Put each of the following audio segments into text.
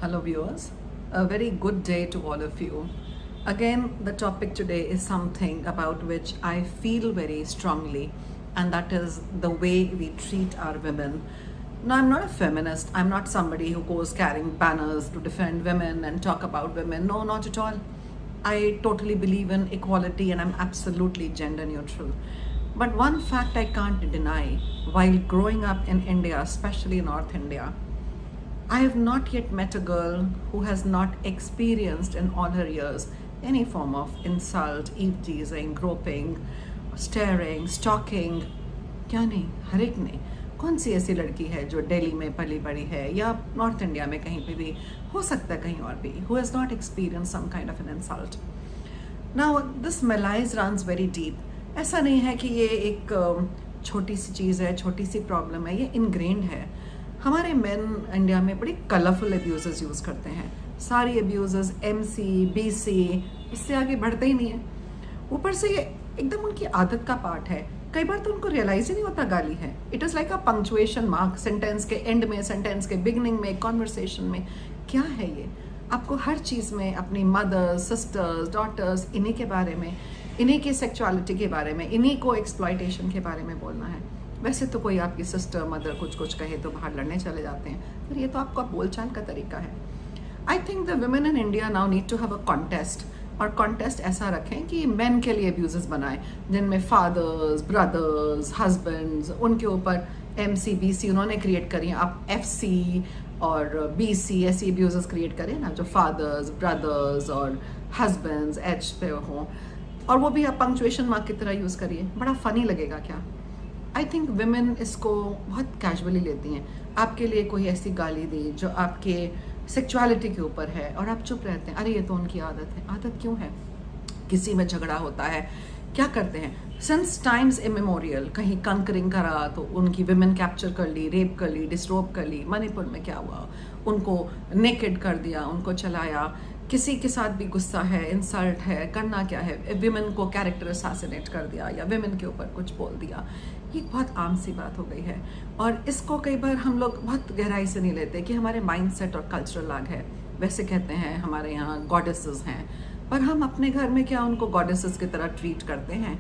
Hello, viewers. A very good day to all of you. Again, the topic today is something about which I feel very strongly, and that is the way we treat our women. Now, I'm not a feminist. I'm not somebody who goes carrying banners to defend women and talk about women. No, not at all. I totally believe in equality and I'm absolutely gender neutral. But one fact I can't deny while growing up in India, especially North India, I have not yet met a girl who has not experienced in all her years any form of insult, eve teasing, groping, staring, stalking. क्या नहीं, हर एक ने. कौन सी ऐसी लड़की है जो दिल्ली में पली बड़ी है या नॉर्थ इंडिया में कहीं पे भी हो सकता है, कहीं और भी, who has not experienced some kind of an insult. Now this malice runs very deep. ऐसा नहीं है कि ये एक छोटी सी चीज़ है, छोटी सी प्रॉब्लम है, ये इनग्रेन्ड है. हमारे मेन इंडिया में बड़ी कलरफुल अब्यूज़ यूज़ करते हैं. सारी अब्यूज़ MC, BC, इससे आगे बढ़ते ही नहीं है. ऊपर से ये एकदम उनकी आदत का पार्ट है. कई बार तो उनको रियलाइज ही नहीं होता गाली है. It is like a punctuation mark sentence के एंड में, सेंटेंस के बिगनिंग में, कॉन्वर्सेशन में. क्या है ये? आपको हर चीज़ में अपनी मदर्स, सिस्टर्स, डॉटर्स, इन्हीं के बारे में, इन्हीं की सेक्सुअलिटी के बारे में, इन्हीं को एक्सप्लॉयटेशन के बारे में बोलना है. वैसे तो कोई आपकी सिस्टर, मदर कुछ कहे तो बाहर लड़ने चले जाते हैं, पर ये तो आपका बोलचाल का तरीका है. I think the women in India now need to have a contest, और कॉन्टेस्ट ऐसा रखें कि मेन के लिए अब्यूजेस बनाएं, जिनमें फादर्स, ब्रदर्स, हस्बैंड्स, उनके ऊपर MC, BC उन्होंने क्रिएट करी हैं. आप FC और BC ऐसी अब्यूजेस क्रिएट करें ना, जो फादर्स, ब्रदर्स और हस्बैंड्स एच पे हों, और वो भी आप पंक्चुएशन मार्क की तरह यूज़ करिए. बड़ा फ़नी लगेगा क्या? आई थिंक विमेन इसको बहुत कैजुअली लेती हैं. आपके लिए कोई ऐसी गाली दी जो आपके सेक्सुअलिटी के ऊपर है और आप चुप रहते हैं. अरे ये तो उनकी आदत है. आदत क्यों है? किसी में झगड़ा होता है, क्या करते हैं? सिंस टाइम्स इमेमोरियल कहीं कंकरिंग करा तो उनकी विमेन कैप्चर कर ली, रेप कर ली, डिस्टर्ब कर ली. मणिपुर में क्या हुआ? उनको नेकेड कर दिया, उनको चलाया. किसी के साथ भी गुस्सा है, इंसल्ट है, करना क्या है? विमेन को कैरेक्टर असैसिनेट कर दिया या विमेन के ऊपर कुछ बोल दिया. ये बहुत आम सी बात हो गई है, और इसको कई बार हम लोग बहुत गहराई से नहीं लेते कि हमारे माइंडसेट और कल्चरल लाग है. वैसे कहते हैं हमारे यहाँ गॉडेसेस हैं, पर हम अपने घर में क्या उनको गॉडेसेस की तरह ट्रीट करते हैं?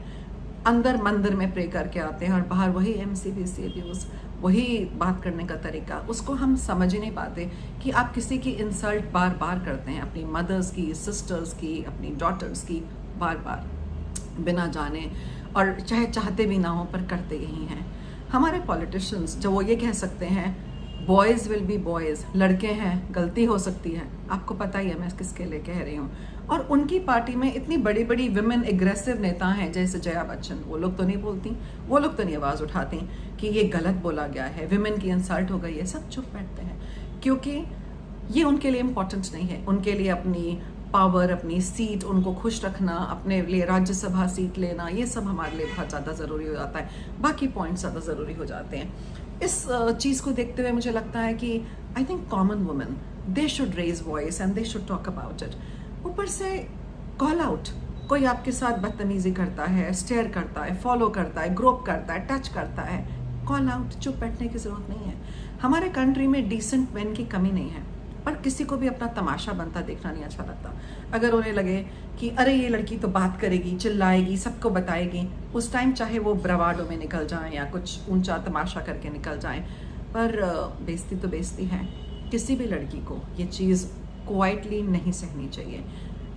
अंदर मंदिर में प्रे करके आते हैं और बाहर वही MC, BC अब्यूज़, वही बात करने का तरीका. उसको हम समझ ही नहीं पाते कि आप किसी की इंसल्ट बार बार करते हैं, अपनी मदर्स की, सिस्टर्स की, अपनी डॉटर्स की, बार बार बिना जाने, और चाहे चाहते भी ना हो पर करते ही हैं. हमारे पॉलिटिशियंस जो वो ये कह सकते हैं, बॉयज़ विल बी बॉयज़, लड़के हैं, गलती हो सकती है. आपको पता ही है मैं किसके लिए कह रही हूँ. और उनकी पार्टी में इतनी बड़ी बड़ी विमेन एग्रेसिव नेता हैं जैसे जया बच्चन. वो लोग तो नहीं बोलती, वो लोग तो नहीं आवाज़ उठाती कि ये गलत बोला गया है, विमेन की इंसल्ट हो गई है. सब चुप बैठते हैं क्योंकि ये उनके लिए इम्पोर्टेंट नहीं है. उनके लिए अपनी पावर, अपनी सीट, उनको खुश रखना, अपने लिए राज्यसभा सीट लेना, ये सब हमारे लिए बहुत ज़्यादा ज़रूरी हो जाता है. बाकी पॉइंट्स ज़्यादा ज़रूरी हो जाते हैं. इस चीज़ को देखते हुए मुझे लगता है कि I think common women they should raise voice and they should talk about it. ऊपर से कॉल आउट. कोई आपके साथ बदतमीजी करता है, स्टेयर करता है, फॉलो करता है, ग्रोप करता है, टच करता है, कॉल आउट. चुप बैठने की ज़रूरत नहीं है. हमारे कंट्री में डिसेंट मैन की कमी नहीं है, पर किसी को भी अपना तमाशा बनता देखना नहीं अच्छा लगता. अगर उन्हें लगे कि अरे ये लड़की तो बात करेगी, चिल्लाएगी, सबको बताएगी, उस टाइम चाहे वो ब्रवाडो में निकल जाएं या कुछ ऊंचा तमाशा करके निकल जाएं, पर बेइज्जती तो बेइज्जती है. किसी भी लड़की को ये चीज़ क्वाइटली नहीं सहनी चाहिए.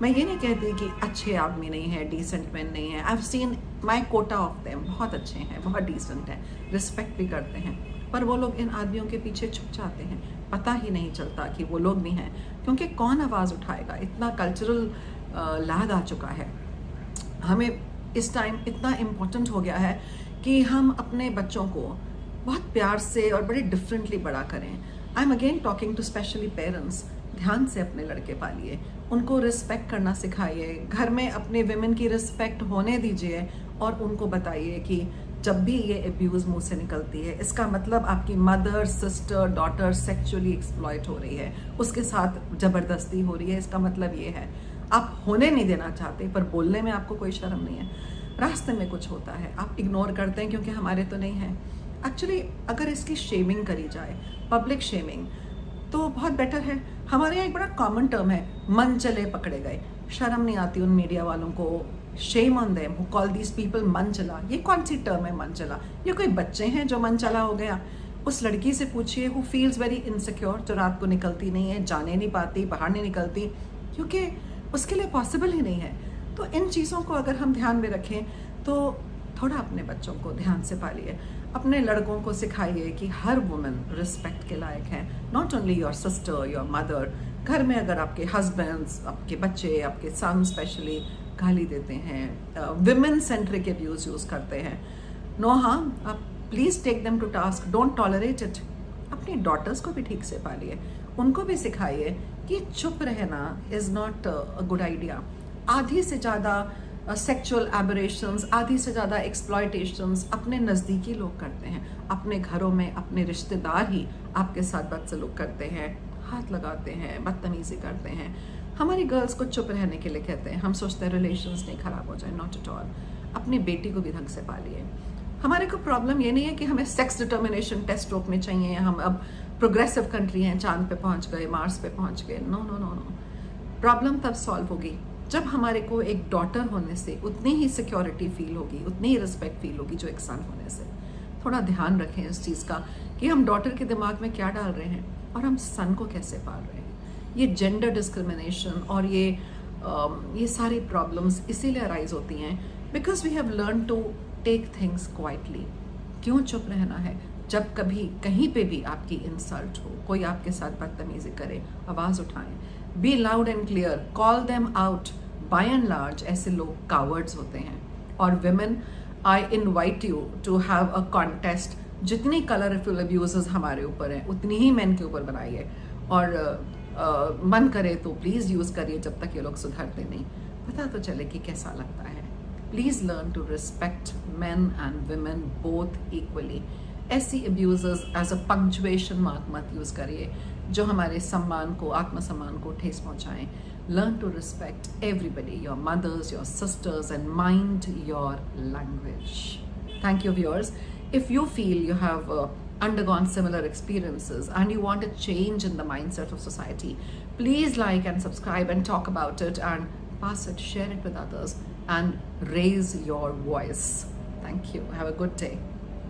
मैं ये नहीं कहती कि अच्छे आदमी नहीं है, डिसेंट मैन नहीं है. I have seen my Kota of them. बहुत अच्छे हैं, बहुत डिसेंट हैं, रिस्पेक्ट भी करते हैं, पर वो लोग इन आदमियों के पीछे छुप जाते हैं. पता ही नहीं चलता कि वो लोग भी हैं, क्योंकि कौन आवाज़ उठाएगा? इतना कल्चरल लाग आ चुका है. हमें इस टाइम इतना इम्पोर्टेंट हो गया है कि हम अपने बच्चों को बहुत प्यार से और बड़े डिफरेंटली बड़ा करें. I am again talking to specially parents. ध्यान से अपने लड़के पालिए, उनको रिस्पेक्ट करना सिखाइए, घर में अपने विमेन की रिस्पेक्ट होने दीजिए, और उनको बताइए कि जब भी ये अब्यूज़ मुंह से निकलती है, इसका मतलब आपकी mother, sister, daughter sexually exploit हो रही है, उसके साथ ज़बरदस्ती हो रही है. इसका मतलब ये है आप होने नहीं देना चाहते, पर बोलने में आपको कोई शर्म नहीं है. रास्ते में कुछ होता है, आप इग्नोर करते हैं क्योंकि हमारे तो नहीं है. एक्चुअली अगर इसकी शेमिंग करी जाए, पब्लिक शेमिंग, तो बहुत बेटर है। हमारे यहाँ एक बड़ा कॉमन टर्म है, मन चले पकड़े गए। शर्म नहीं आती उन मीडिया वालों को, shame on them who call these people मन चला। ये कौन सी टर्म है मन चला? ये कोई बच्चे हैं जो मन चला हो गया? उस लड़की से पूछिए हु फील्स वेरी इनसिक्योर, जो रात को निकलती नहीं है, जाने नहीं पाती, बाहर नहीं निकलती, क्योंकि उसके लिए पॉसिबल ही नहीं है। तो इन चीज़ों को अगर हम ध्यान में रखें तो थोड़ा अपने बच्चों को ध्यान से पालिए, अपने लड़कों को सिखाइए कि हर वुमन रिस्पेक्ट के लायक है, not only your sister, your mother. घर में अगर आपके हस्बैंड्स, आपके बच्चे, आपके सन स्पेशली गाली देते हैं, विमेन सेंट्रिक अब्यूज यूज़ करते हैं, नो हार्म, आप please take them to task, don't tolerate it. अपनी डॉटर्स को भी ठीक से पालिए, उनको भी सिखाइए कि चुप रहना is not a good idea. आधी से ज़्यादा सेक्सुअल एबरेशंस, आधी से ज़्यादा एक्सप्लॉयटेशंस अपने नज़दीकी लोग करते हैं। अपने घरों में अपने रिश्तेदार ही आपके साथ बदसलूक करते हैं, हाथ लगाते हैं, बदतमीज़ी करते हैं। हमारी गर्ल्स को चुप रहने के लिए कहते हैं, हम सोचते हैं रिलेशंस नहीं ख़राब हो जाए, नॉट एट ऑल। अपनी बेटी को भी ढंग से पालिए। हमारे को प्रॉब्लम ये नहीं है कि हमें सेक्स डिटर्मिनेशन टेस्ट रोकने चाहिए, हम अब प्रोग्रेसिव कंट्री हैं, चांद पे पहुंच गए, मार्स पे पहुंच गए। No no no no, problem तब सॉल्व होगी जब हमारे को एक डॉटर होने से उतनी ही सिक्योरिटी फील होगी, उतनी ही रिस्पेक्ट फील होगी जो एक सन होने से। थोड़ा ध्यान रखें इस चीज़ का कि हम डॉटर के दिमाग में क्या डाल रहे हैं और हम सन को कैसे पाल रहे हैं। ये जेंडर डिस्क्रिमिनेशन और ये सारी प्रॉब्लम्स इसीलिए अराइज होती हैं because we have learn to take things quietly. क्यों चुप रहना है? जब कभी कहीं पे भी आपकी इंसल्ट हो, कोई आपके साथ बदतमीजी करे, आवाज़ उठाएं, be loud and clear, call them out. By and large ऐसे लोग कावर्ड्स होते हैं। और women, I invite you to have a contest. जितनी कलरफुल अब्यूजेस हमारे ऊपर हैं उतनी ही मैन के ऊपर बनाइए, और मन करे तो प्लीज़ यूज़ करिए जब तक ये लोग सुधरते नहीं। पता तो चले कि कैसा लगता है। Please learn to respect men and women both equally. ऐसी abuses as a punctuation mark मत यूज़ करिए जो हमारे सम्मान को, आत्मसम्मान को ठेस पहुँचाएं। Learn to respect everybody, your mothers, your sisters, and mind your language. Thank you, viewers. If you feel you have undergone similar experiences and you want a change in the mindset of society, please like and subscribe and talk about it and pass it, share it with others, and raise your voice. Thank you. Have a good day.